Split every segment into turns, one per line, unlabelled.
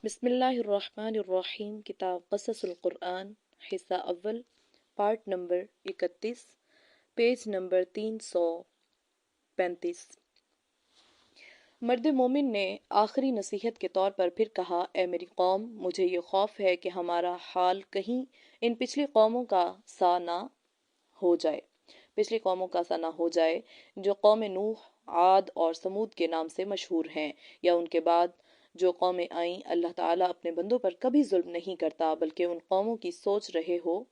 بسم اللہ الرحمن الرحیم۔ کتاب قصص القرآن، حصہ اول، پارٹ نمبر 31، پیج نمبر 335۔ مرد مومن نے آخری نصیحت کے طور پر پھر کہا، اے میری قوم، مجھے یہ خوف ہے کہ ہمارا حال کہیں ان پچھلی قوموں کا سا نہ ہو جائے جو قوم نوح، عاد اور سمود کے نام سے مشہور ہیں، یا ان کے بعد جو قومیں آئیں۔ اللہ تعالیٰ اپنے بندوں پر کبھی ظلم نہیں کرتا، بلکہ ان قوموں کی سوچ رہے ہو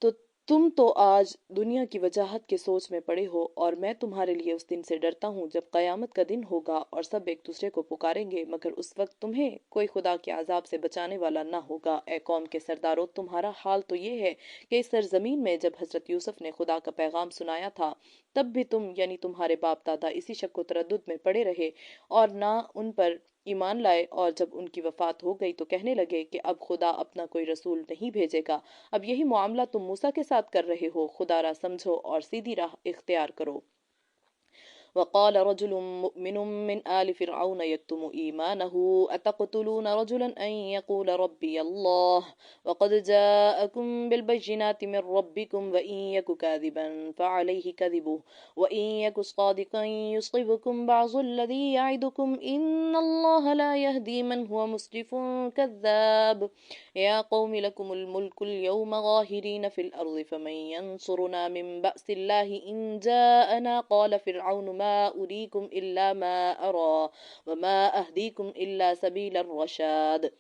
تو تم تو آج دنیا کی وجاہت کے سوچ میں پڑے ہو، اور میں تمہارے لیے اس دن سے ڈرتا ہوں جب قیامت کا دن ہوگا اور سب ایک دوسرے کو پکاریں گے، مگر اس وقت تمہیں کوئی خدا کے عذاب سے بچانے والا نہ ہوگا۔ اے قوم کے سردارو، تمہارا حال تو یہ ہے کہ اس سرزمین میں جب حضرت یوسف نے خدا کا پیغام سنایا تھا، تب بھی تم یعنی تمہارے باپ دادا اسی شک و تردد میں پڑے رہے اور نہ ان پر ایمان لائے، اور جب ان کی وفات ہو گئی تو کہنے لگے کہ اب خدا اپنا کوئی رسول نہیں بھیجے گا۔ اب یہی معاملہ تم موسیٰ کے ساتھ کر رہے ہو۔ خدا را سمجھو اور سیدھی راہ اختیار کرو۔ وقال رجل مؤمن من آل فرعون يكتم إيمانه أتقتلون رجلا أن يقول ربي الله وقد جاءكم بالبينات من ربكم وإن يك كاذبا فعليه كذبه وإن يك صادقا يصبكم بعض الذي يعدكم إن الله لا يهدي من هو مسرف كذاب يا قوم لكم الملك اليوم ظاهرين في الأرض فمن ينصرنا من بأس الله إن جاءنا قال فرعون ما أريكم إلا ما أرى وما أهديكم إلا سبيل الرشاد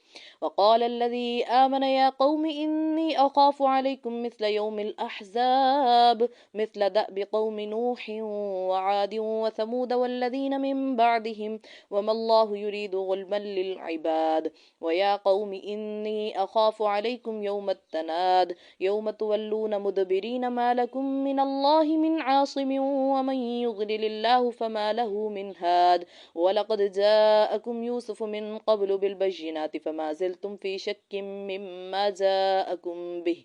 وقال الذي آمن يا قوم إني أخاف عليكم مثل يوم الأحزاب مثل دأب قوم نوح وعاد وثمود والذين من بعدهم وما الله يريد ظلما للعباد ويا قوم إني أخاف عليكم يوم التناد يوم تولون مدبرين ما لكم من الله من عاصم ومن يضلل الله فما له من هاد ولقد جاءكم يوسف من قبل بالبينات فما زلتم في شك مما جاءكم به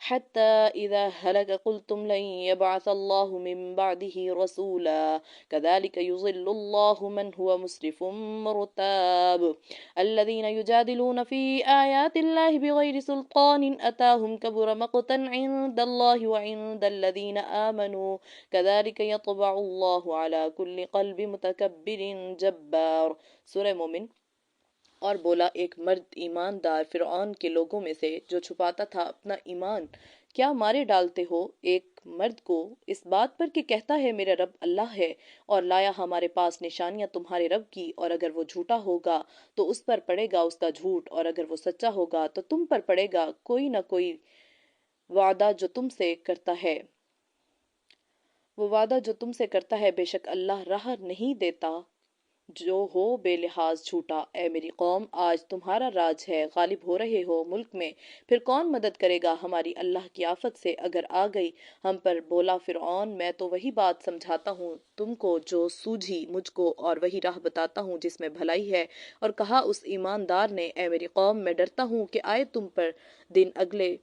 حتى إذا هلك قلتم لن يبعث الله من بعده رسولا كذلك يضل الله من هو مسرف مرتاب الذين يجادلون في آيات الله بغير سلطان أتاهم كبر مقتا عند الله وعند الذين آمنوا كذلك يطبع الله على كل قلب متكبر جبار۔ سورہ مومن۔ اور بولا، ایک مرد ایماندار فرعون کے لوگوں میں سے جو چھپاتا تھا اپنا ایمان، کیا مارے ڈالتے ہو ایک مرد کو اس بات پر کہ کہتا ہے میرا رب اللہ ہے، اور لایا ہمارے پاس نشانیاں تمہارے رب کی، اور اگر وہ جھوٹا ہوگا تو اس پر پڑے گا اس کا جھوٹ، اور اگر وہ سچا ہوگا تو تم پر پڑے گا کوئی نہ کوئی وعدہ جو تم سے کرتا ہے۔ وہ وعدہ جو تم سے کرتا ہے، بے شک اللہ راہ نہیں دیتا جو ہو بے لحاظ جھوٹا۔ اے میری قوم، آج تمہارا راج ہے، غالب ہو رہے ہو ملک میں، پھر کون مدد کرے گا ہماری اللہ کی آفت سے اگر آ گئی ہم پر؟ بولا فرعون، میں تو وہی بات سمجھاتا ہوں تم کو جو سوجھی مجھ کو، اور وہی راہ بتاتا ہوں جس میں بھلائی ہے۔ اور کہا اس ایماندار نے، اے میری قوم، میں ڈرتا ہوں کہ آئے تم پر دن اگلے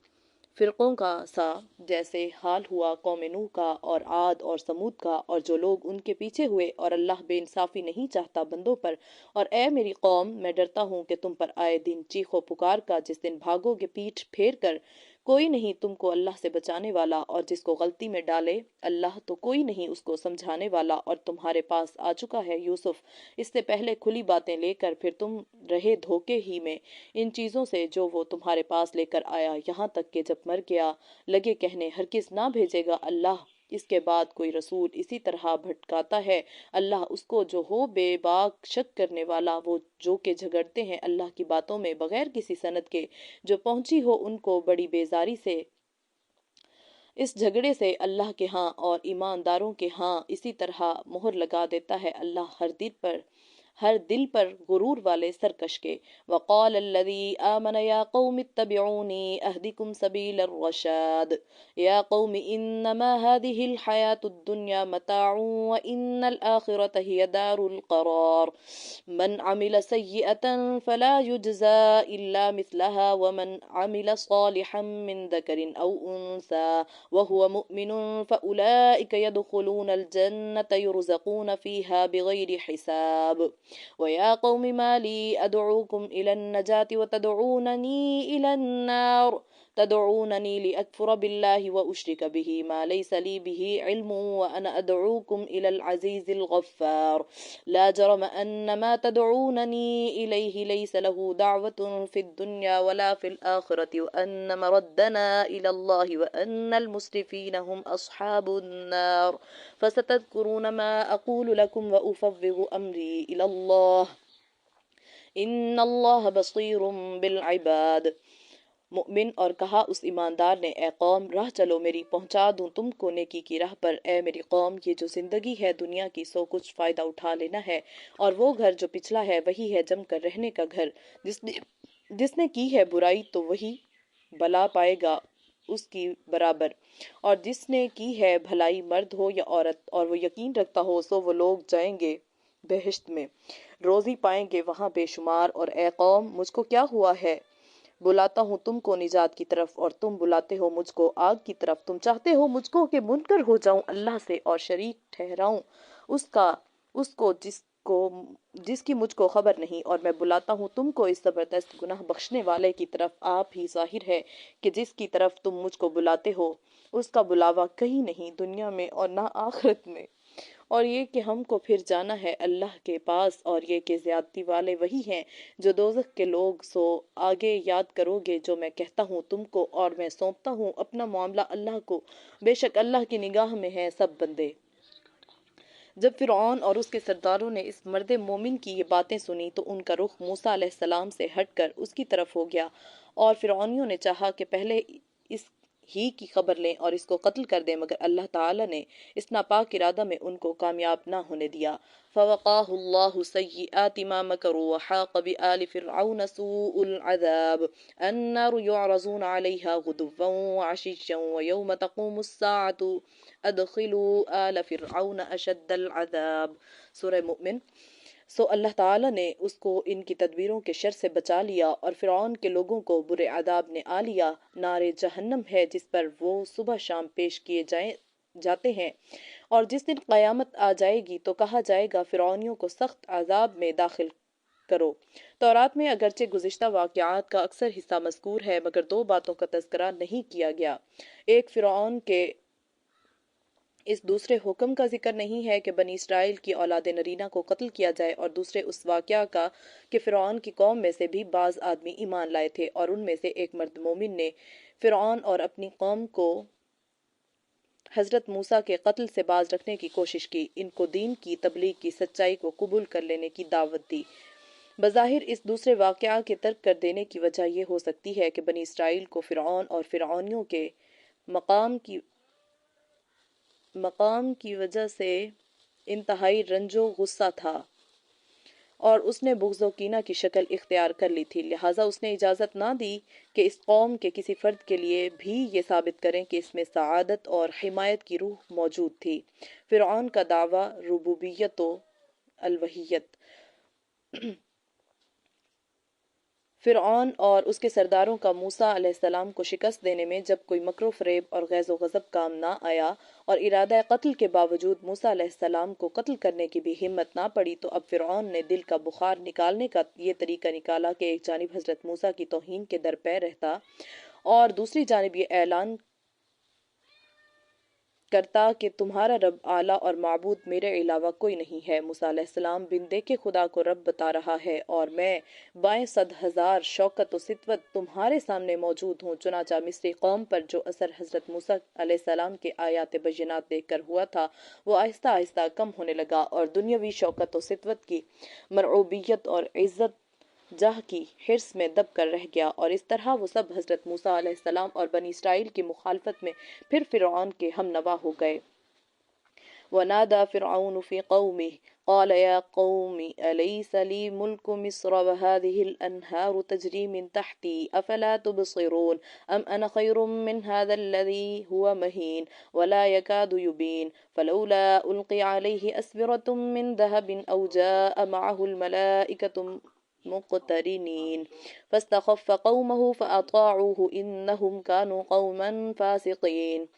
فرقوں کا سا جیسے حال ہوا قوم نوح کا اور عاد اور سمود کا، اور جو لوگ ان کے پیچھے ہوئے، اور اللہ بے انصافی نہیں چاہتا بندوں پر۔ اور اے میری قوم، میں ڈرتا ہوں کہ تم پر آئے دن چیخ و پکار کا، جس دن بھاگو گے پیٹھ پھیر کر، کوئی نہیں تم کو اللہ سے بچانے والا، اور جس کو غلطی میں ڈالے اللہ تو کوئی نہیں اس کو سمجھانے والا۔ اور تمہارے پاس آ چکا ہے یوسف اس سے پہلے کھلی باتیں لے کر، پھر تم رہے دھوکے ہی میں ان چیزوں سے جو وہ تمہارے پاس لے کر آیا، یہاں تک کہ جب مر گیا لگے کہنے ہرگز نہ بھیجے گا اللہ اس کے بعد کوئی رسول۔ اسی طرح بھٹکاتا ہے اللہ اس کو جو ہو بے باک شک کرنے والا، وہ جو کہ جھگڑتے ہیں اللہ کی باتوں میں بغیر کسی سند کے، جو پہنچی ہو ان کو بڑی بیزاری سے۔ اس جھگڑے سے اللہ کے ہاں اور ایمانداروں کے ہاں اسی طرح مہر لگا دیتا ہے اللہ ہر دل پر غرور والے سرکش کے۔ وقال الذي آمن يا قوم اتبعوني أهدكم سبيل الرشاد يا قوم إنما هذه الحياة الدنيا متاع وإن الآخرة هي دار القرار من عمل سيئة فلا يجزى إلا مثلها ومن عمل صالحا من ذكر أو أنثى وهو مؤمن فأولئك يدخلون الجنة يرزقون فيها بغير حساب۔ وَيَا قَوْمِ مَا لِي أَدْعُوكُمْ إِلَى النَّجَاةِ وَتَدْعُونَنِي إِلَى النَّارِ تدعونني لأكفر بالله وأشرك به ما ليس لي به علم وأنا أدعوكم إلى العزيز الغفار لا جرم أن ما تدعونني إليه ليس له دعوة في الدنيا ولا في الآخرة وأن مردنا إلى الله وأن المسرفين هم أصحاب النار فستذكرون ما أقول لكم وأفوض أمري إلى الله إن الله بصير بالعباد. مومن اور کہا اس ایماندار نے اے قوم راہ چلو میری پہنچا دوں تم کو نیکی کی راہ پر اے میری قوم یہ جو زندگی ہے دنیا کی سو کچھ فائدہ اٹھا لینا ہے اور وہ گھر جو پچھلا ہے وہی ہے جم کر رہنے کا گھر جس نے کی ہے برائی تو وہی بلا پائے گا اس کی برابر اور جس نے کی ہے بھلائی مرد ہو یا عورت اور وہ یقین رکھتا ہو سو وہ لوگ جائیں گے بہشت میں روزی پائیں گے وہاں بے شمار اور اے قوم مجھ کو کیا ہوا ہے بلاتا ہوں تم کو نجات کی طرف اور تم بلاتے ہو مجھ کو آگ کی طرف تم چاہتے ہو مجھ کو کہ منکر ہو جاؤں اللہ سے اور شریک ٹھہراؤں اس کو جس کی مجھ کو خبر نہیں اور میں بلاتا ہوں تم کو اس زبردست گناہ بخشنے والے کی طرف آپ ہی ظاہر ہے کہ جس کی طرف تم مجھ کو بلاتے ہو اس کا بلاوا کہیں نہیں دنیا میں اور نہ آخرت میں اور یہ کہ ہم کو پھر جانا ہے اللہ کے پاس اور یہ کہ زیادتی والے وہی ہیں جو دوزخ کے لوگ سو آگے یاد کرو گے جو میں کہتا ہوں تم کو اور میں سونپتا ہوں اپنا معاملہ اللہ کو بے شک اللہ کی نگاہ میں ہیں سب بندے جب فرعون اور اس کے سرداروں نے اس مرد مومن کی یہ باتیں سنی تو ان کا رخ موسیٰ علیہ السلام سے ہٹ کر اس کی طرف ہو گیا اور فرعونیوں نے چاہا کہ پہلے اس ہی کی خبر لیں اور اس کو قتل کر دیں مگر اللہ تعالی نے اس ناپاک ارادہ میں ان کو کامیاب نہ ہونے دیا فوقاه الله سيئات ما مكروا وحاق بآل فرعون سوء العذاب النار يعرضون عليها غدوا وعشيا ويوم تقوم الساعة ادخلوا آل فرعون اشد العذاب سورہ مومن سو اللہ تعالی نے اس کو ان کی تدبیروں کے شر سے بچا لیا اور فرعون کے لوگوں کو برے عذاب نے آ لیا نار جہنم ہے جس پر وہ صبح شام پیش کیے جاتے ہیں اور جس دن قیامت آ جائے گی تو کہا جائے گا فرعونیوں کو سخت عذاب میں داخل کرو تورات میں اگرچہ گزشتہ واقعات کا اکثر حصہ مذکور ہے مگر دو باتوں کا تذکرہ نہیں کیا گیا ایک فرعون کے اس دوسرے حکم کا ذکر نہیں ہے کہ بنی اسرائیل کی اولاد نرینہ کو قتل کیا جائے اور دوسرے اس واقعہ کا کہ فرعون کی قوم میں سے بھی بعض آدمی ایمان لائے تھے اور ان میں سے ایک مرد مومن نے فرعون اور اپنی قوم کو حضرت موسیٰ کے قتل سے باز رکھنے کی کوشش کی ان کو دین کی تبلیغ کی سچائی کو قبول کر لینے کی دعوت دی بظاہر اس دوسرے واقعہ کے ترک کر دینے کی وجہ یہ ہو سکتی ہے کہ بنی اسرائیل کو فرعون اور فرعونیوں کے مقام کی وجہ سے انتہائی رنج و غصہ تھا اور اس نے بغض و کینہ کی شکل اختیار کر لی تھی لہٰذا اس نے اجازت نہ دی کہ اس قوم کے کسی فرد کے لیے بھی یہ ثابت کریں کہ اس میں سعادت اور حمایت کی روح موجود تھی فرعون کا دعویٰ ربوبیت و الوہیت فرعون اور اس کے سرداروں کا موسیٰ علیہ السلام کو شکست دینے میں جب کوئی مکر و فریب اور غیظ و غضب کام نہ آیا اور ارادہ قتل کے باوجود موسیٰ علیہ السلام کو قتل کرنے کی بھی ہمت نہ پڑی تو اب فرعون نے دل کا بخار نکالنے کا یہ طریقہ نکالا کہ ایک جانب حضرت موسیٰ کی توہین کے در پہ رہتا اور دوسری جانب یہ اعلان کرتا کہ تمہارا رب اعلیٰ اور معبود میرے علاوہ کوئی نہیں ہے موسیٰ علیہ السلام بن دیکھے خدا کو رب بتا رہا ہے اور میں بائیں 100,000 شوکت و ستوت تمہارے سامنے موجود ہوں چنانچہ مصری قوم پر جو اثر حضرت موسیٰ علیہ السلام کے آیات بینات دیکھ کر ہوا تھا وہ آہستہ آہستہ کم ہونے لگا اور دنیاوی شوکت و ستوت کی مرعوبیت اور عزت جاہ کی حرص میں دب کر رہ گیا اور اس طرح وہ سب حضرت موسیٰ علیہ السلام اور بنی اسرائیل کی مخالفت میں پھر فرعون کے ہم نوا ہو گئے وَنَادَى فِرْعَوْنُ فِي قَوْمِهِ قَالَ يَا قَوْمِ أَلَيْسَ لِي مُلْكُ مِصْرَ وَهَذِهِ الْأَنْهَارُ تَجْرِي مِنْ تَحْتِي أَفَلَا تُبْصِرُونَ أَمْ أَنَا خَيْرٌ مِّنْ هَذَا الَّذِي هُوَ مَهِينٌ وَلَا يَكَادُ يُبِينُ فَلَوْلَا أُلْقِيَ عَلَيْهِ أَسْوِرَةٌ مِّن ذَهَبٍ أَوْ جَاءَ مَعَهُ الْمَلَائِكَةُ مقترنين فاستخف قومه فأطاعوه إنهم كانوا قوما فاسقين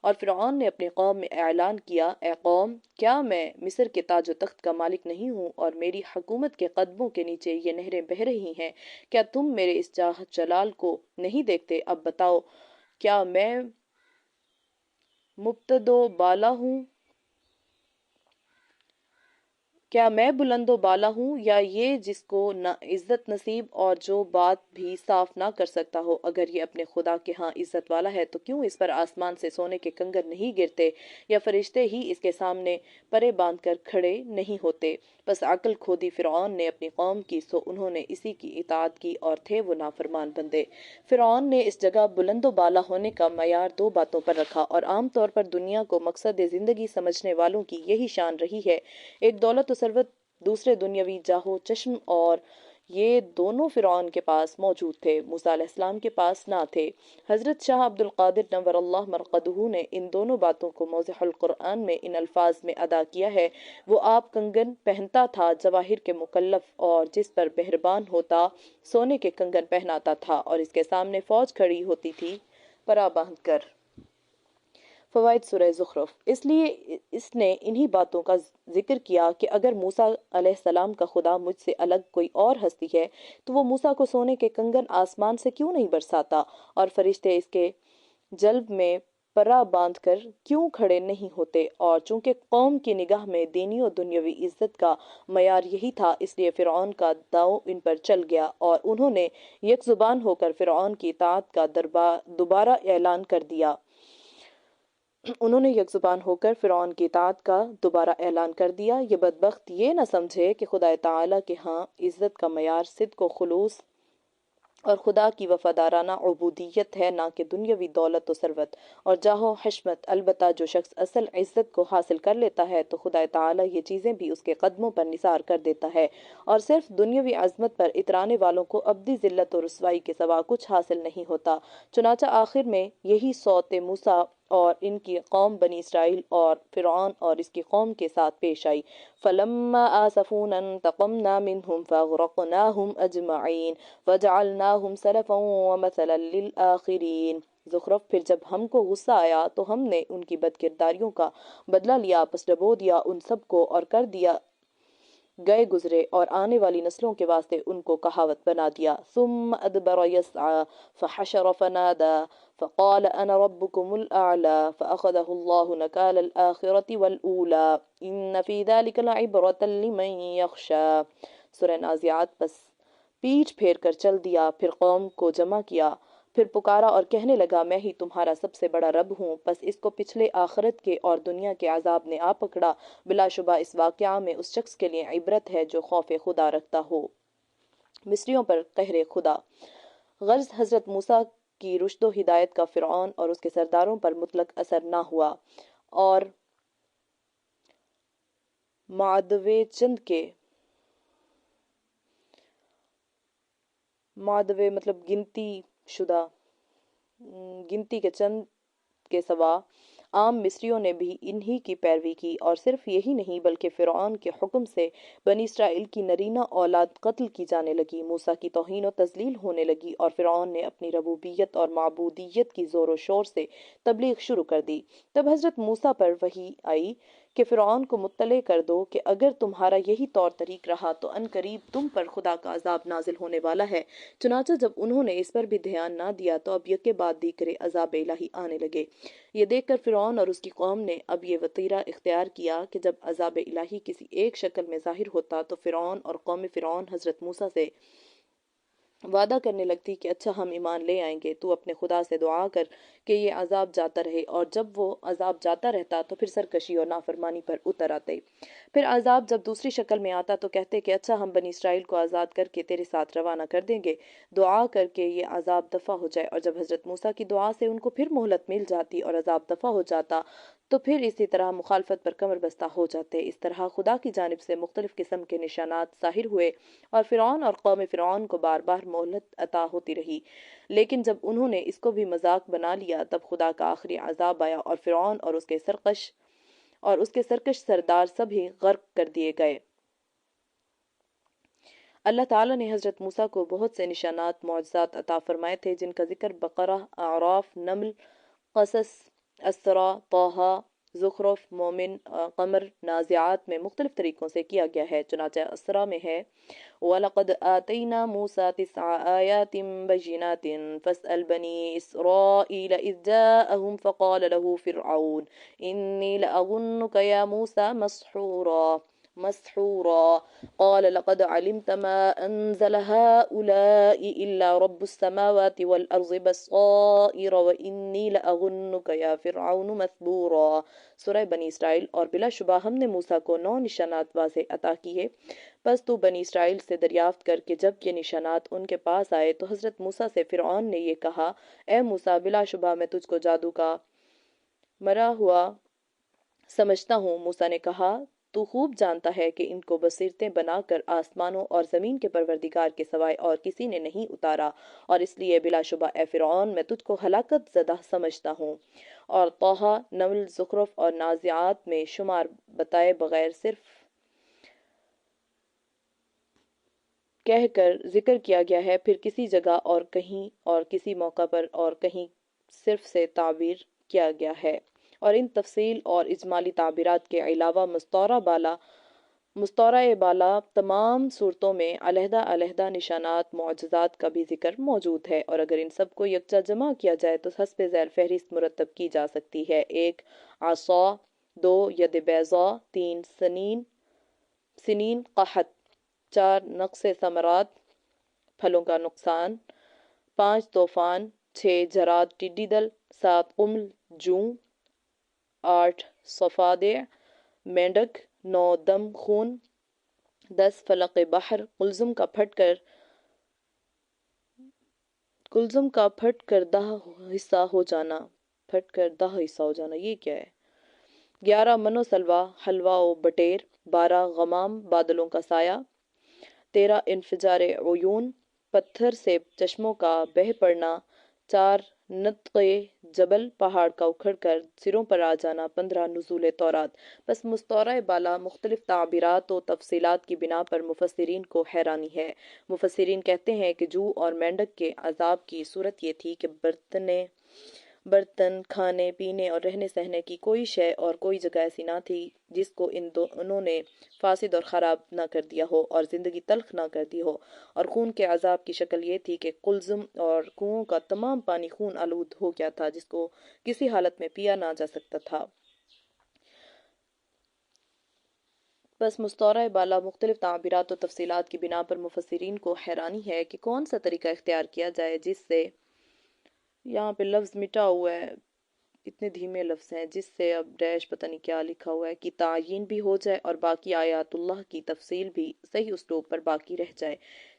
اور فرعون نے اپنی قوم میں اعلان کیا، اے قوم، کیا میں مصر کے تاج و تخت کا مالک نہیں ہوں اور میری حکومت کے قدموں کے نیچے یہ نہریں بہہ رہی ہیں؟ کیا تم میرے اس جلال کو نہیں دیکھتے؟ اب بتاؤ، کیا میں مبتد و بالا ہوں؟ کیا میں بلند و بالا ہوں، یا یہ جس کو نہ عزت نصیب اور جو بات بھی صاف نہ کر سکتا ہو؟ اگر یہ اپنے خدا کے ہاں عزت والا ہے تو کیوں اس پر آسمان سے سونے کے کنگر نہیں گرتے، یا فرشتے ہی اس کے سامنے پرے باندھ کر کھڑے نہیں ہوتے؟ بس عقل کھو دی فرعون نے اپنی قوم کی، سو انہوں نے اسی کی اطاعت کی اور تھے وہ نافرمان بندے۔ فرعون نے اس جگہ بلند و بالا ہونے کا معیار دو باتوں پر رکھا، اور عام طور پر دنیا کو مقصد زندگی سمجھنے والوں کی یہی شان رہی ہے۔ ایک دولت و ثروت، دوسرے دنیاوی جاہو چشم، اور یہ دونوں فرعون کے پاس موجود تھے، موسیٰ علیہ السلام کے پاس نہ تھے۔ حضرت شاہ عبد القادر نور اللہ مرقدہ نے ان دونوں باتوں کو موضح القرآن میں ان الفاظ میں ادا کیا ہے: وہ آپ کنگن پہنتا تھا جواہر کے مکلف، اور جس پر مہربان ہوتا سونے کے کنگن پہناتا تھا، اور اس کے سامنے فوج کھڑی ہوتی تھی پرا باندھ کر۔ فوائد سورہ زخرف۔ اس لیے اس نے انہی باتوں کا ذکر کیا کہ اگر موسیٰ علیہ السلام کا خدا مجھ سے الگ کوئی اور ہستی ہے تو وہ موسیٰ کو سونے کے کنگن آسمان سے کیوں نہیں برساتا، اور فرشتے اس کے جلب میں پرا باندھ کر کیوں کھڑے نہیں ہوتے؟ اور چونکہ قوم کی نگاہ میں دینی و دنیاوی عزت کا معیار یہی تھا، اس لیے فرعون کا داؤ ان پر چل گیا، اور انہوں نے یک زبان ہو کر فرعون کی اطاعت کا دوبارہ اعلان کر دیا۔ فرعون کی اطاعت کا دوبارہ اعلان کر دیا۔ یہ بدبخت یہ نہ سمجھے کہ خدا تعالیٰ کے ہاں عزت کا معیار صدق و خلوص اور خدا کی وفادارانہ عبودیت ہے، نہ کہ دنیاوی دولت و ثروت اور جاہ و حشمت۔ البتہ جو شخص اصل عزت کو حاصل کر لیتا ہے تو خدا تعالیٰ یہ چیزیں بھی اس کے قدموں پر نثار کر دیتا ہے، اور صرف دنیاوی عظمت پر اترانے والوں کو ابدی ذلت و رسوائی کے سوا کچھ حاصل نہیں ہوتا۔ چنانچہ آخر میں یہی صوت موسیٰ اور ان کی قوم بنی اسرائیل اور فرعون اور اس کی قوم کے ساتھ پیش آئی۔ فَلَمَّا آسَفُونَا انتَقَمْنَا مِنْهُمْ فَأَغْرَقْنَاهُمْ أَجْمَعِينَ وَجَعَلْنَاهُمْ سَلَفًا وَمَثَلًا لِلْآخِرِينَ۔ زخرف۔ پھر جب ہم کو غصہ آیا تو ہم نے ان کی بدکرداریوں کا بدلہ لیا، پس ڈبو دیا ان سب کو اور کر دیا گئے گزرے اور آنے والی نسلوں کے واسطے ان کو کہاوت بنا دیا۔ ثم ادبر يسعى فحشر فنادى فقال انا ربكم الاعلى فاخذه الله نكال الاخرة والاولى ان في ذلك لعبرة لمن يخشى۔ سورہ نازعات۔ پس پیٹھ پھیر کر چل دیا، پھر قوم کو جمع کیا، پھر پکارا اور کہنے لگا میں ہی تمہارا سب سے بڑا رب ہوں۔ پس اس کو پچھلے آخرت کے اور دنیا کے عذاب نے آ پکڑا۔ بلا شبہ اس واقعہ میں اس شخص کے لیے عبرت ہے جو خوف خدا رکھتا ہو۔ مصریوں پر قہر خدا۔ غرض حضرت موسیٰ کی رشد و ہدایت کا فرعون اور اس کے سرداروں پر مطلق اثر نہ ہوا، اور معدوے مطلب گنتی کے چند کے سوا عام مصریوں نے بھی انہی کی پیروی کی، اور صرف یہی نہیں بلکہ فرعون کے حکم سے بنی اسرائیل کی نرینہ اولاد قتل کی جانے لگی، موسیٰ کی توہین و تذلیل ہونے لگی، اور فرعون نے اپنی ربوبیت اور معبودیت کی زور و شور سے تبلیغ شروع کر دی۔ تب حضرت موسیٰ پر وحی آئی کہ فرعون کو مطلع کر دو کہ اگر تمہارا یہی طور طریق رہا تو ان قریب تم پر خدا کا عذاب نازل ہونے والا ہے۔ چنانچہ جب انہوں نے اس پر بھی دھیان نہ دیا تو اب یکے بعد دیگرے عذاب الہی آنے لگے۔ یہ دیکھ کر فرعون اور اس کی قوم نے اب یہ وطیرہ اختیار کیا کہ جب عذاب الہی کسی ایک شکل میں ظاہر ہوتا تو فرعون اور قوم فرعون حضرت موسیٰ سے وعدہ کرنے لگتی کہ اچھا ہم ایمان لے آئیں گے، تو اپنے خدا سے دعا کر کہ یہ عذاب جاتا رہے، اور جب وہ عذاب جاتا رہتا تو پھر سرکشی اور نافرمانی پر اتر آتے۔ پھر عذاب جب دوسری شکل میں آتا تو کہتے کہ اچھا ہم بنی اسرائیل کو آزاد کر کے تیرے ساتھ روانہ کر دیں گے، دعا کر کے یہ عذاب دفع ہو جائے، اور جب حضرت موسیٰ کی دعا سے ان کو پھر مہلت مل جاتی اور عذاب دفع ہو جاتا تو پھر اسی طرح مخالفت پر کمر بستہ ہو جاتے۔ اس طرح خدا کی جانب سے مختلف قسم کے نشانات ظاہر ہوئے، اور فرعون اور قوم فرعون کو بار بار مہلت عطا ہوتی رہی، لیکن جب انہوں نے اس کو بھی مذاق بنا لیا تب خدا کا آخری عذاب آیا، اور فرعون اور اس کے سرکش سردار سب ہی غرق کر دیے گئے۔ اللہ تعالیٰ نے حضرت موسیٰ کو بہت سے نشانات معجزات عطا فرمائے تھے، جن کا ذکر بقرہ، اعراف، نمل، قصص اسرا، طٰہٰ، زخرف، مومن، قمر، نازعات میں مختلف طریقوں سے کیا گیا ہے۔ چنانچہ اسرا میں ہے وَلَقَدْ آتَيْنَا مُوسَىٰ 9 آيَاتٍ بَيِّنَاتٍ فَاسْأَلْ بَنِي إِسْرَائِيلَ إِذْ جَاءَهُمْ فَقَالَ لَهُ فِرْعَوْنُ إِنِّي لَأَظُنُّكَ يَا مُوسَىٰ مسحورا قال لقد علمت ما أنزل هؤلاء إلا رب السماوات والأرض بصائر وإني لأظنك يا فرعون مثبورا۔ سورہ بنی اسرائیل۔ اور بلا شبہ ہم نے موسیٰ کو 9 نشانات واضح عطا کیے، پس تو بنی اسرائیل سے دریافت کر کے جب یہ نشانات ان کے پاس آئے تو حضرت موسیٰ سے فرعون نے یہ کہا، اے موسیٰ بلا شبہ میں تجھ کو جادو کا مرا ہوا سمجھتا ہوں۔ موسیٰ نے کہا، تو خوب جانتا ہے کہ ان کو بصیرتیں بنا کر آسمانوں اور زمین کے پروردگار کے سوائے اور کسی نے نہیں اتارا، اور اس لیے بلا شبہ اے فرعون میں تجھ کو ہلاکت زدہ سمجھتا ہوں۔ اور طٰہٰ، نمل، زخرف اور نازعات میں شمار بتائے بغیر صرف کہہ کر ذکر کیا گیا ہے، پھر کسی جگہ اور کہیں اور کسی موقع پر اور کہیں صرف سے تعبیر کیا گیا ہے، اور ان تفصیل اور اجمالی تعبیرات کے علاوہ مستورہ بالا تمام صورتوں میں علیحدہ علیحدہ نشانات معجزات کا بھی ذکر موجود ہے، اور اگر ان سب کو یکجا جمع کیا جائے تو حسب ذیل فہرست مرتب کی جا سکتی ہے: 1 عصا، 2 ید بیضاء، 3 سنین قحط، 4 نقص ثمرات پھلوں کا نقصان، 5 طوفان، 6 جراد ٹڈی دل، 7 قمل جوں، 8 صفادع مینڈک، 9 دم خون، 10 فلق بحر کلزم کا پھٹ کر 10 حصہ ہو جانا، یہ کیا ہے؟ 11 منو سلوا حلوہ و بٹیر، 12 غمام بادلوں کا سایہ، 13 انفجار عیون پتھر سے چشموں کا بہہ پڑنا، 4 نطق جبل پہاڑ کا اکھڑ کر سروں پر آ جانا، 15 نزول تورات۔ بس مستورہ بالا مختلف تعبیرات و تفصیلات کی بنا پر مفسرین کو حیرانی ہے۔ مفسرین کہتے ہیں کہ جو اور مینڈک کے عذاب کی صورت یہ تھی کہ برتن، کھانے پینے اور رہنے سہنے کی کوئی شے اور کوئی جگہ ایسی نہ تھی جس کو انہوں نے فاسد اور خراب نہ کر دیا ہو اور زندگی تلخ نہ کر دی ہو، اور خون کے عذاب کی شکل یہ تھی کہ قلزم اور کنووں کا تمام پانی خون آلود ہو گیا تھا جس کو کسی حالت میں پیا نہ جا سکتا تھا۔ بس مستورہ بالا مختلف تعبیرات و تفصیلات کی بنا پر مفسرین کو حیرانی ہے کہ کون سا طریقہ اختیار کیا جائے جس سے یہاں پہ لفظ مٹا ہوا ہے، اتنے دھیمے لفظ ہیں، جس سے اب ڈیش پتہ نہیں کیا لکھا ہوا ہے، کی تعیین بھی ہو جائے اور باقی آیات اللہ کی تفصیل بھی صحیح اسلوب پر باقی رہ جائے۔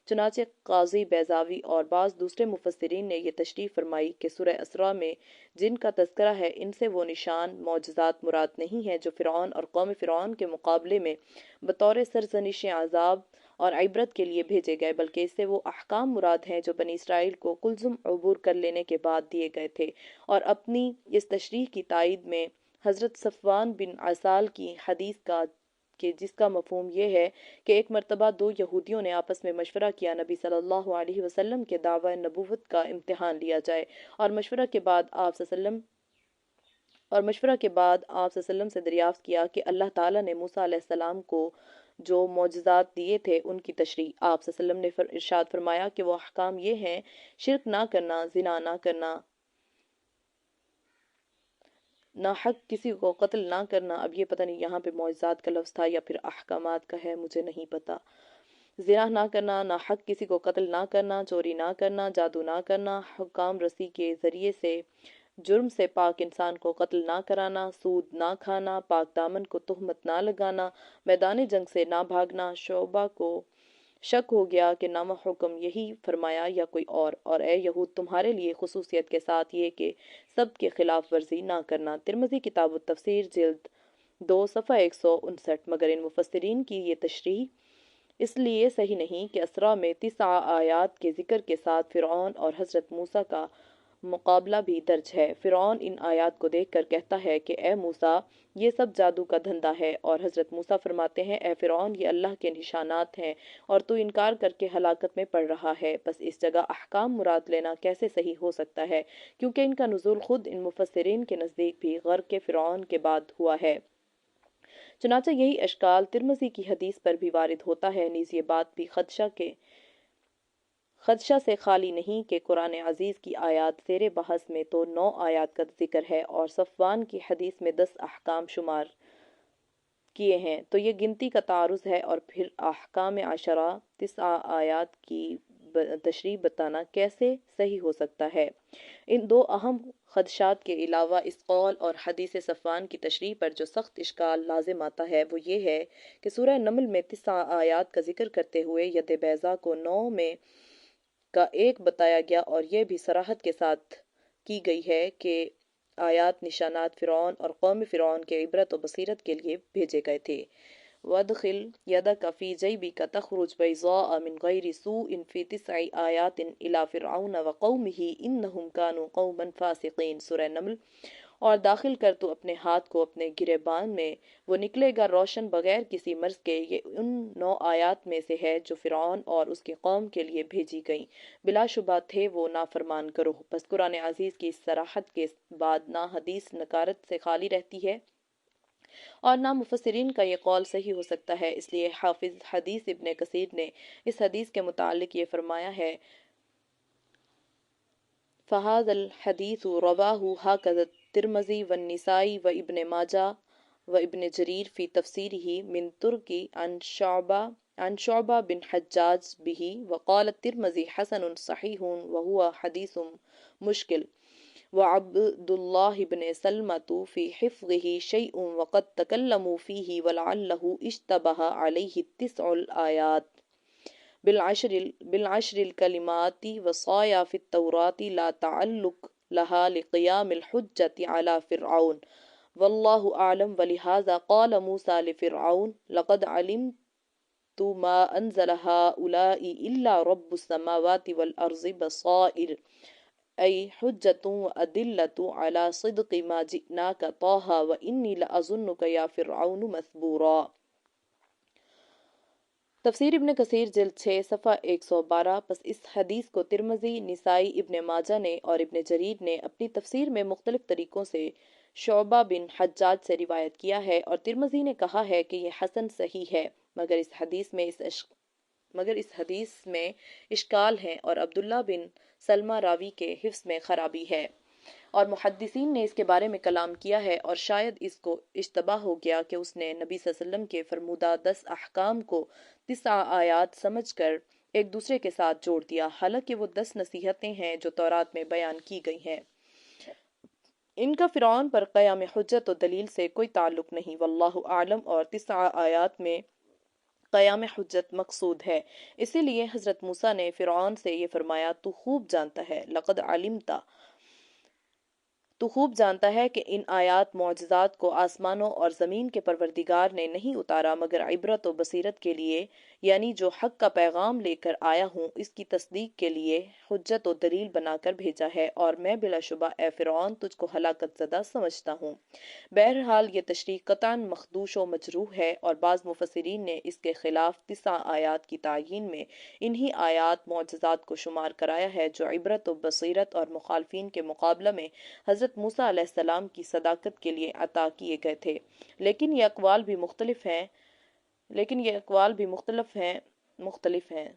چنانچہ قاضی بیضاوی اور بعض دوسرے مفسرین نے یہ تشریح فرمائی کہ سورہ اسراء میں جن کا تذکرہ ہے ان سے وہ نشان معجزات مراد نہیں ہیں جو فرعون اور قوم فرعون کے مقابلے میں بطور سرزنش عذاب اور عبرت کے لیے بھیجے گئے، بلکہ اس سے وہ احکام مراد ہیں جو بنی اسرائیل کو کلزم عبور کر لینے کے بعد دیے گئے تھے۔ اور اپنی اس تشریح کی تائید میں حضرت صفوان بن عسال کی حدیث کا کہ جس کا مفہوم یہ ہے کہ ایک مرتبہ 2 یہودیوں نے آپس میں مشورہ کیا نبی صلی اللہ علیہ وسلم کے دعوی نبوت کا امتحان لیا جائے، اور مشورہ کے بعد آپ صلی اللہ علیہ وسلم سے دریافت کیا کہ اللہ تعالیٰ نے موسیٰ علیہ السلام کو جو معجزات دیے تھے ان کی تشریح۔ آپ صلی اللہ علیہ وسلم نے ارشاد فرمایا کہ وہ احکام یہ ہیں: شرک نہ کرنا، زنا نہ کرنا، ناحق کسی کو قتل نہ کرنا، اب یہ پتہ نہیں یہاں پہ معجزات کا لفظ تھا یا پھر احکامات کا ہے، مجھے نہیں پتا، زنا نہ کرنا، ناحق کسی کو قتل نہ کرنا، چوری نہ کرنا، جادو نہ کرنا، حکام رسی کے ذریعے سے جرم سے پاک انسان کو قتل نہ کرانا، سود نہ کھانا، پاک دامن کو تہمت نہ لگانا، میدان جنگ سے نہ بھاگنا، شعبہ کو شک ہو گیا کہ نامہ حکم یہی فرمایا یا کوئی اور اے یہود تمہارے لیے خصوصیت کے ساتھ یہ کہ سب کے خلاف ورزی نہ کرنا۔ ترمذی کتاب التفسیر جلد 2 صفحہ 159۔ مگر ان مفسرین کی یہ تشریح اس لیے صحیح نہیں کہ اسراء میں 9 آیات کے ذکر کے ساتھ فرعون اور حضرت موسیٰ کا مقابلہ بھی درج ہے۔ فرعون ان آیات کو دیکھ کر کہتا ہے کہ اے موسیٰ، یہ سب جادو کا دھندا ہے، اور حضرت موسیٰ فرماتے ہیں اے فرعون، یہ اللہ کے نشانات ہیں اور تو انکار کر کے ہلاکت میں پڑ رہا ہے۔ بس اس جگہ احکام مراد لینا کیسے صحیح ہو سکتا ہے، کیونکہ ان کا نزول خود ان مفسرین کے نزدیک بھی غرق فرعون کے بعد ہوا ہے۔ چنانچہ یہی اشکال ترمذی کی حدیث پر بھی وارد ہوتا ہے۔ نیز یہ بات بھی خدشہ سے خالی نہیں کہ قرآن عزیز کی آیات زیر بحث میں تو 9 آیات کا ذکر ہے اور صفوان کی حدیث میں 10 احکام شمار کیے ہیں، تو یہ گنتی کا تعارض ہے، اور پھر احکام عشرہ 9 آیات کی تشریح بتانا کیسے صحیح ہو سکتا ہے؟ ان 2 اہم خدشات کے علاوہ اس قول اور حدیث صفوان کی تشریح پر جو سخت اشکال لازم آتا ہے وہ یہ ہے کہ سورہ نمل میں 9 آیات کا ذکر کرتے ہوئے ید بیضا کو 9 میں کا 1 بتایا گیا، اور یہ بھی صراحت کے ساتھ کی گئی ہے کہ آیات نشانات فرعون اور قوم فرعون کے عبرت و بصیرت کے لیے بھیجے گئے تھے۔ وَادْخِلْ يَدَكَ فِي جَيْبِكَ تَخْرُجْ بَيْضَاءَ مِنْ غَيْرِ سُوءٍ فِي 9 آیَاتٍ إِلَى فِرْعَوْنَ وَقَوْمِهِ إِنَّهُمْ كَانُوا قَوْمًا فَاسِقِينَ۔ سورہ نمل۔ اور داخل کر تو اپنے ہاتھ کو اپنے گریبان میں، وہ نکلے گا روشن بغیر کسی مرض کے۔ یہ ان 9 آیات میں سے ہے جو فرعون اور اس کی قوم کے لیے بھیجی گئیں، بلا شبہ تھے وہ نافرمان گروہ۔ بس قرآن عزیز کی اس صراحت کے بعد نہ حدیث نکارت سے خالی رہتی ہے اور نہ مفسرین کا یہ قول صحیح ہو سکتا ہے۔ اس لیے حافظ حدیث ابن کثیر نے اس حدیث کے متعلق یہ فرمایا ہے فَهَذَا الْحَدِيثُ رَوَاهُ هَكَذَا التِّرْمِذِي وَالنَّسَائِي وَابْنُ ماجہ وابن جریر فی تفسیرہ من ترکی عن شعبہ بن حجاج به وقال الترمذی حسن صحیح وهو حدیث مشکل وعبد الله بن سلمة في حفظه شيء وقد تكلموا فيه ولعله اشتبه عليه 9 الآيات بالعشر الكلمات وصايا في التوراة لا تعلق لها لقيام الحجة على فرعون والله أعلم ولهذا قال موسى لفرعون لقد علمت ما أنزل هؤلاء إلا رب السماوات والأرض بصائر أي حجة وأدلة على صدق ما جئناك طه وإني لأظنك يا فرعون مثبورا۔ تفسیر ابن کثیر جلد 6 صفحہ 112۔ پس اس حدیث کو ترمذی، نسائی، ابن ماجہ نے اور ابن جریر نے اپنی تفسیر میں مختلف طریقوں سے شعبہ بن حجاج سے روایت کیا ہے، اور ترمذی نے کہا ہے کہ یہ حسن صحیح ہے، مگر اس حدیث میں اشکال ہیں اور عبداللہ بن سلمہ راوی کے حفظ میں خرابی ہے، اور محدثین نے اس کے بارے میں کلام کیا ہے، اور شاید اس کو اشتباہ ہو گیا کہ اس نے نبی صلی اللہ علیہ وسلم کے فرمودہ 10 احکام کو 9 آیات سمجھ کر ایک دوسرے کے ساتھ جوڑ دیا، حالانکہ وہ 10 نصیحتیں ہیں جو تورات میں بیان کی گئی ہیں۔ ان کا فرعون پر قیام حجت و دلیل سے کوئی تعلق نہیں، واللہ اعلم، اور 9 آیات میں قیام حجت مقصود ہے۔ اسی لیے حضرت موسیٰ نے فرعون سے یہ فرمایا تو خوب جانتا ہے کہ ان آیات معجزات کو آسمانوں اور زمین کے پروردگار نے نہیں اتارا مگر عبرت و بصیرت کے لیے، یعنی جو حق کا پیغام لے کر آیا ہوں اس کی تصدیق کے لیے حجت و دلیل بنا کر بھیجا ہے، اور میں بلا شبہ اے فرعون تجھ کو ہلاکت زدہ سمجھتا ہوں۔ بہرحال یہ تشریح قطعاً مخدوش و مجروح ہے، اور بعض مفسرین نے اس کے خلاف 9 آیات کی تعیین میں انہی آیات معجزات کو شمار کرایا ہے جو عبرت و بصیرت اور مخالفین کے مقابلہ میں حضرت موسیٰ علیہ السلام کی صداقت کے لیے عطا کیے گئے تھے، لیکن یہ اقوال بھی مختلف ہیں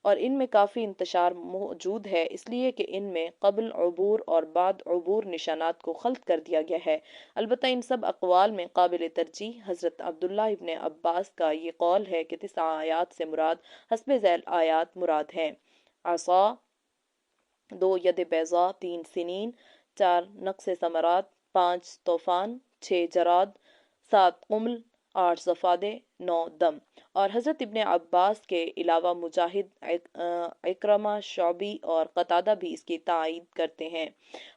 اور ان میں کافی انتشار موجود ہے، اس لیے کہ ان میں قبل عبور اور بعد عبور نشانات کو خلط کر دیا گیا ہے۔ البتہ ان سب اقوال میں قابل ترجیح حضرت عبداللہ ابن عباس کا یہ قول ہے کہ 9 آیات سے مراد حسب ذیل آیات مراد ہیں: عصا، 2 ید بیضا، 3 سنین، 4 نقص ثمرات، 5 طوفان، 6 جراد، 7 قمل، 8 ضفادع، 9 دم۔ اور حضرت ابن عباس کے علاوہ مجاہد، اکرمہ، شعبی اور قتادہ بھی اس کی تائید کرتے ہیں۔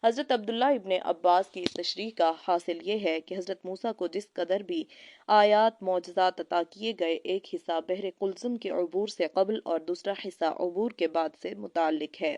حضرت عبداللہ ابن عباس کی اس تشریح کا حاصل یہ ہے کہ حضرت موسیٰ کو جس قدر بھی آیات معجزات عطا کیے گئے، ایک حصہ بحر قلزم کے عبور سے قبل اور دوسرا حصہ عبور کے بعد سے متعلق ہے،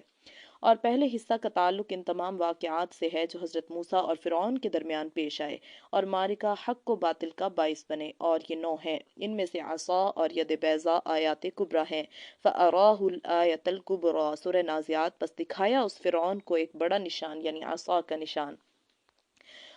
اور پہلے حصہ کا تعلق ان تمام واقعات سے ہے جو حضرت موسیٰ اور فرعون کے درمیان پیش آئے اور معرکہ حق و باطل کا باعث بنے، اور یہ 9 ہیں۔ ان میں سے عصا اور ید بیضا آیات کبریٰ ہیں۔ فَأَرَاهُ الْآيَةَ الْكُبْرَىٰ، سورہ نازعات، پس دکھایا اس فرعون کو ایک بڑا نشان یعنی عصا کا نشان۔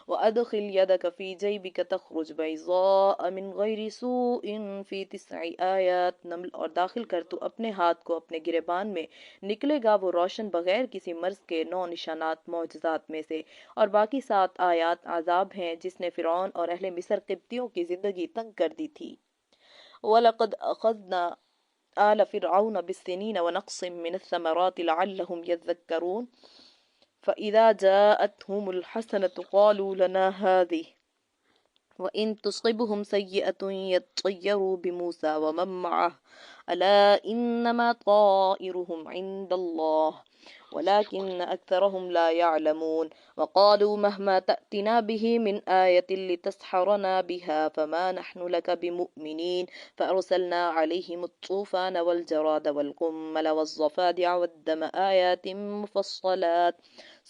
وَأَدْخِلْ يَدَكَ فِي جَيْبِكَ تَخْرُجْ بَيْضَاءَ مِنْ غَيْرِ سُوءٍ فِي 9 آیات، نمل، اور داخل کر تو اپنے ہاتھ کو اپنے گریبان میں، نکلے گا وہ روشن بغیر کسی مرض کے 9 نشانات معجزات میں سے، اور باقی 7 آیات عذاب ہیں جس نے فرعون اور اہل مصر قبطیوں کی زندگی تنگ کر دی تھی۔ وَلَقَدْ أَخَذْنَا آلَ فِرْعَوْنَ بِالسِّنِينَ وَنَقْصٍ مِّنَ الثَّمَرَاتِ لَعَلَّهُمْ يَذَّكَّرُونَ فَإِذَا جَاءَتْهُمُ الْحَسَنَةُ قَالُوا لَنَا هَٰذِهِ وَإِن تُصِبْهُمْ سَيِّئَةٌ يَطَّيَّرُوا بِمُوسَىٰ وَمَن مَّعَهُ أَلَا إِنَّمَا طَائِرُهُمْ عِندَ اللَّهِ وَلَٰكِنَّ أَكْثَرَهُمْ لَا يَعْلَمُونَ وَقَالُوا مَهْمَا تَأْتِنَا بِهِ مِنْ آيَةٍ لِتَسْحَرَنَا بِهَا فَمَا نَحْنُ لَكَ بِمُؤْمِنِينَ فَأَرْسَلْنَا عَلَيْهِمُ الطُّوفَانَ وَالْجَرَادَ وَالْقُمَّلَ وَالضَّفَادِعَ وَالدَّمَ آيَاتٍ مُفَصَّلَاتٍ،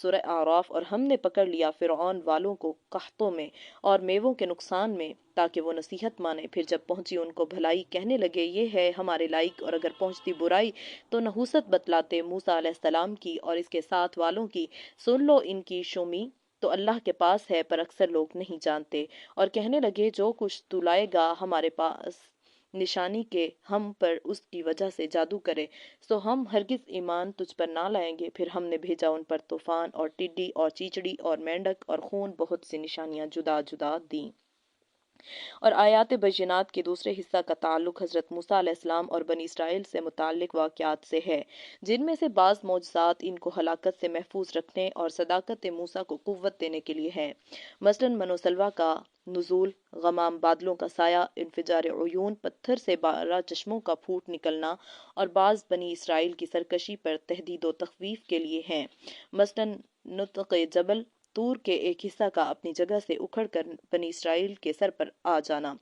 سورہ اعراف۔ اور ہم نے پکڑ لیا فرعون والوں کو قحطوں میں اور میووں کے نقصان میں تاکہ وہ نصیحت مانے، پھر جب پہنچی ان کو بھلائی کہنے لگے یہ ہے ہمارے لائق، اور اگر پہنچتی برائی تو نحوست بتلاتے موسیٰ علیہ السلام کی اور اس کے ساتھ والوں کی، سن لو ان کی شومی تو اللہ کے پاس ہے پر اکثر لوگ نہیں جانتے، اور کہنے لگے جو کچھ تو لائے گا ہمارے پاس نشانی کے ہم پر اس کی وجہ سے جادو کرے، سو ہم ہرگز ایمان تجھ پر نہ لائیں گے۔ پھر ہم نے بھیجا ان پر طوفان اور ٹڈی اور چیچڑی اور مینڈک اور خون، بہت سی نشانیاں جدا جدا دیں۔ اور آیات بینات کے دوسرے حصہ کا تعلق حضرت موسیٰ علیہ السلام اور بنی اسرائیل سے متعلق واقعات سے ہے، جن میں سے بعض معجزات ان کو ہلاکت سے محفوظ رکھنے اور صداقت موسیٰ کو قوت دینے کے لیے ہے، مثلاً من و سلویٰ کا نزول، غمام بادلوں کا سایہ، انفجار عیون، پتھر سے 12 چشموں کا پھوٹ نکلنا، اور بعض بنی اسرائیل کی سرکشی پر تہدید و تخویف کے لیے ہیں، مثلاً نطق جبل طور کے ایک حصہ کا اپنی جگہ سے اکھڑ کر بنی اسرائیل کے سر پر آ جانا۔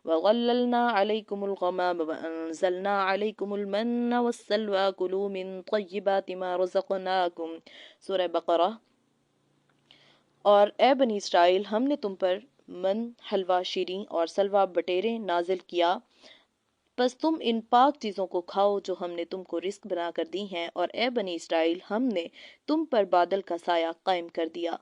وَظَلَّلْنَا عَلَيْكُمُ الْغَمَامَ وَأَنزَلْنَا عَلَيْكُمُ الْمَنَّ وَالسَّلْوَىٰ كُلُوا مِن طَيِّبَاتِ مَا رَزَقْنَاكُمْ، سورہ بقرہ۔ اور اے بنی اسرائیل، ہم نے تم پر من، حلوہ شیریں اور سلوہ بٹیرے نازل کیا، پس تم ان پاک چیزوں کو کھاؤ جو ہم نے تم کو رزق بنا کر دی ہیں، اور اے بنی اسرائیل، ہم نے تم پر بادل کا سایہ قائم کر دیا۔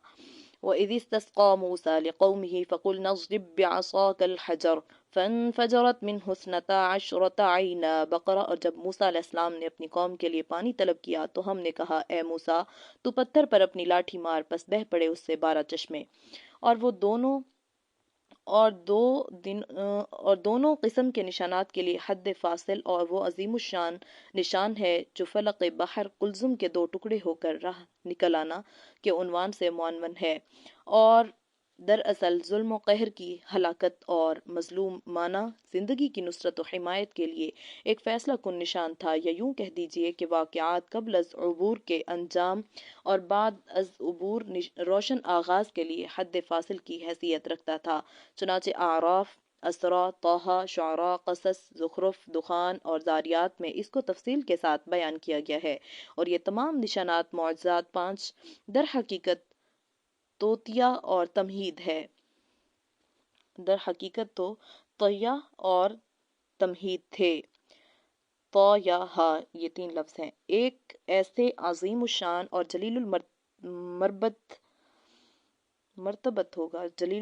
وَإِذِ اسْتَسْقَىٰ مُوسَىٰ لِقَوْمِهِ فَقُلْنَا اضْرِب بِّعَصَاكَ الْحَجَرَ فَانفَجَرَتْ مِنْهُ اثْنَتَا عَشْرَةَ عَيْنًا، بقرہ۔ اور جب موسیٰ علیہ السلام نے اپنی قوم کے لیے پانی طلب کیا تو ہم نے کہا اے موسیٰ تو پتھر پر اپنی لاٹھی مار، پس بہہ پڑے اس سے 12 چشمے، اور وہ دونوں قسم کے نشانات کے لیے حد فاصل، اور وہ عظیم الشان نشان ہے جو فلق بحر قلزم کے 2 ٹکڑے ہو کر راہ نکل آنا کے عنوان سے معنون ہے، اور دراصل ظلم و قہر کی ہلاکت اور مظلومانہ زندگی کی نصرت و حمایت کے لیے ایک فیصلہ کن نشان تھا، یا یوں کہہ دیجئے کہ واقعات قبل از عبور کے انجام اور بعد از عبور روشن آغاز کے لیے حد فاصل کی حیثیت رکھتا تھا۔ چنانچہ اعراف، اسراء، طٰہٰ، شعراء، قصص، زخرف، دخان اور ذاریات میں اس کو تفصیل کے ساتھ بیان کیا گیا ہے، اور یہ تمام نشانات معجزات 5 در حقیقت توطیہ اور تمہید ہے۔ در حقیقت تو طیہ اور تمہید تھے۔ تو یا ہا، یہ 3 لفظ ہیں، ایک ایسے عظیم الشان اور جلیل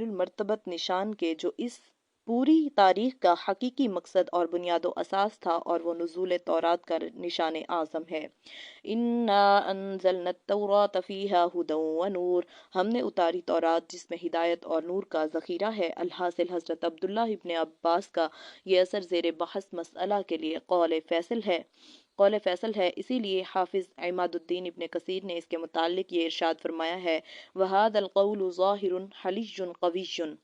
المرتبت نشان کے جو اس پوری تاریخ کا حقیقی مقصد اور بنیاد و اساس تھا، اور وہ نزول تورات کا نشان اعظم ہے۔ اِنَّا أَنزَلْنَا التَّوْرَاةَ فِيهَا هُدًى وَنُورٌ، ہم نے اتاری تورات جس میں ہدایت اور نور کا ذخیرہ ہے۔ الحاصل حضرت عبداللہ ابن عباس کا یہ اثر زیر بحث مسئلہ کے لیے قول فیصل ہے، اسی لیے حافظ عماد الدین ابن کثیر نے اس کے متعلق یہ ارشاد فرمایا ہے وَهَذَا الْقَوْلُ ظَاهِرٌ حَلِيٌّ قَوِيٌّ۔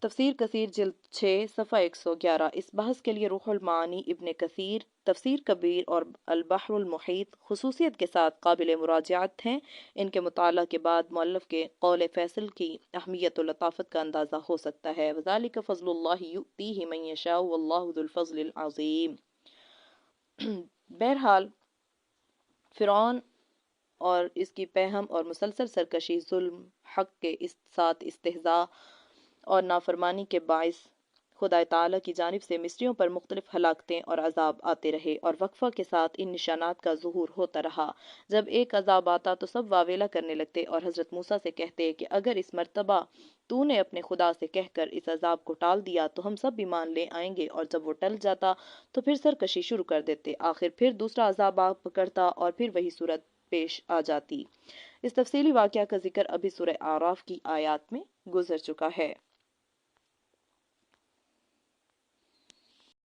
تفسیر کثیر جلد 6 صفحہ 111۔ اس بحث کے لیے روح المعانی ابن کثیر، تفسیر کبیر اور البحر المحیط خصوصیت کے ساتھ قابل مراجعت ہیں۔ ان کے مطالعہ کے بعد مؤلف کے قول فیصل کی اہمیت و لطافت کا اندازہ ہو سکتا ہے۔ وَذَلِكَ فَضْلُ اللَّهِ يُؤْتِيهِ مَن يَشَاءُ وَاللَّهُ ذُو الْفَضْلِ الْعَظِيمِ۔ بہرحال فرعون اور اس کی پہم اور مسلسل سرکشی، ظلم، حق کے ساتھ استہزاء اور نافرمانی کے باعث خدا تعالیٰ کی جانب سے مصریوں پر مختلف ہلاکتیں اور عذاب آتے رہے، اور وقفہ کے ساتھ ان نشانات کا ظہور ہوتا رہا۔ جب ایک عذاب آتا تو سب واویلا کرنے لگتے اور حضرت موسیٰ سے کہتے کہ اگر اس مرتبہ تو نے اپنے خدا سے کہہ کر اس عذاب کو ٹال دیا تو ہم سب بھی مان لے آئیں گے، اور جب وہ ٹل جاتا تو پھر سرکشی شروع کر دیتے۔ آخر پھر دوسرا عذاب آ پکڑتا اور پھر وہی صورت پیش آ جاتی۔ اس تفصیلی واقعہ کا ذکر ابھی سورہ اعراف کی آیات میں گزر چکا ہے۔